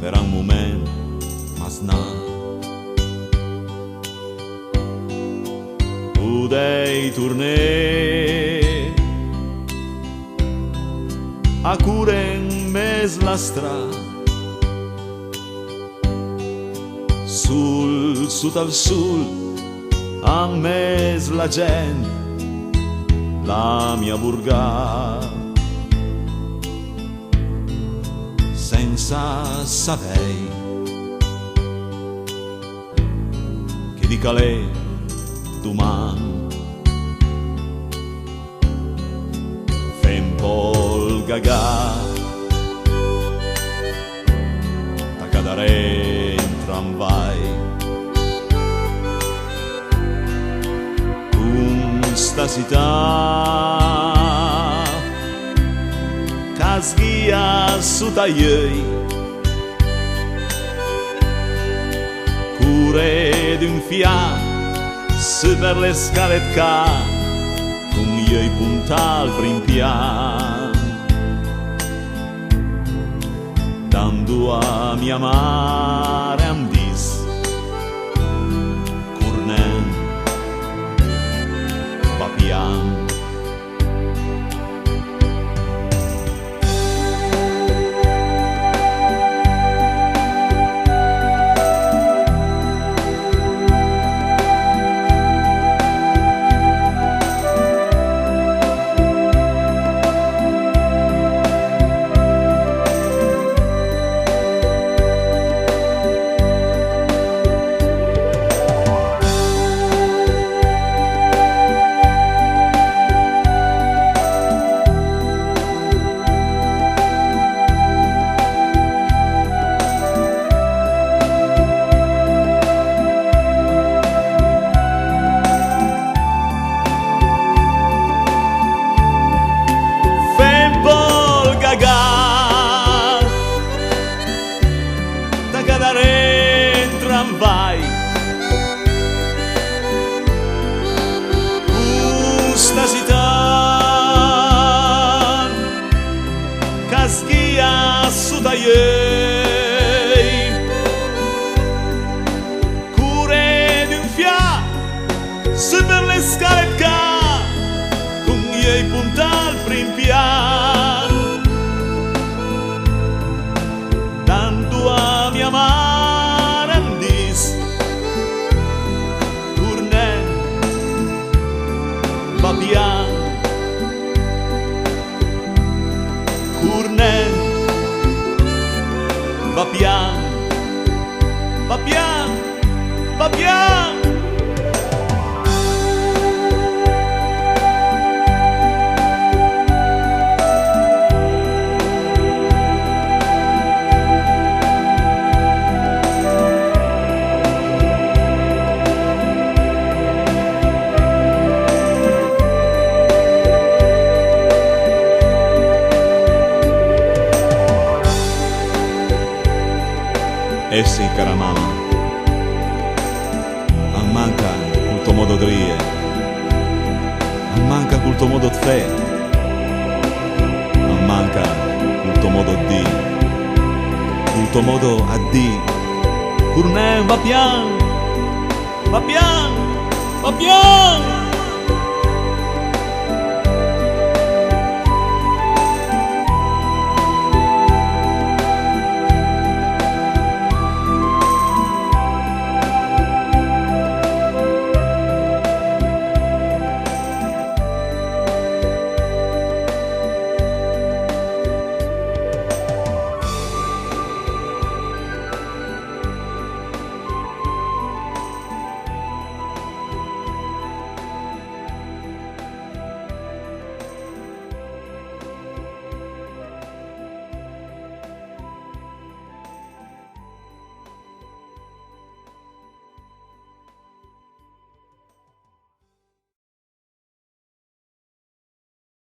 per un momento, ma sna. Udei tornare a cure in mes la strada, sotto al sul, a mes la gente, la mia burgà, senza sapere che di calè domani fai un po' il gagà, da cadere in tramvai, con sta città che sghia su tagliei, cure d'un fiato su per le scale ca, con gli punta al prim piano, dando a mia mare am dis, curnen, va pian. Da cadere in tramvai, questa città che schia su tagliei, cure di un fiato su per le scale ca, con gli punta al prim piano, dando a mia mare un dis, tornen, va pian, curnen, va pian, va pian, va pian. Eh sì, cara mamma, a manca col tuo modo di rie, a manca col tuo modo di fe, a manca col tuo modo di, col tuo modo a di, pur ne va pian, va pian, va pian.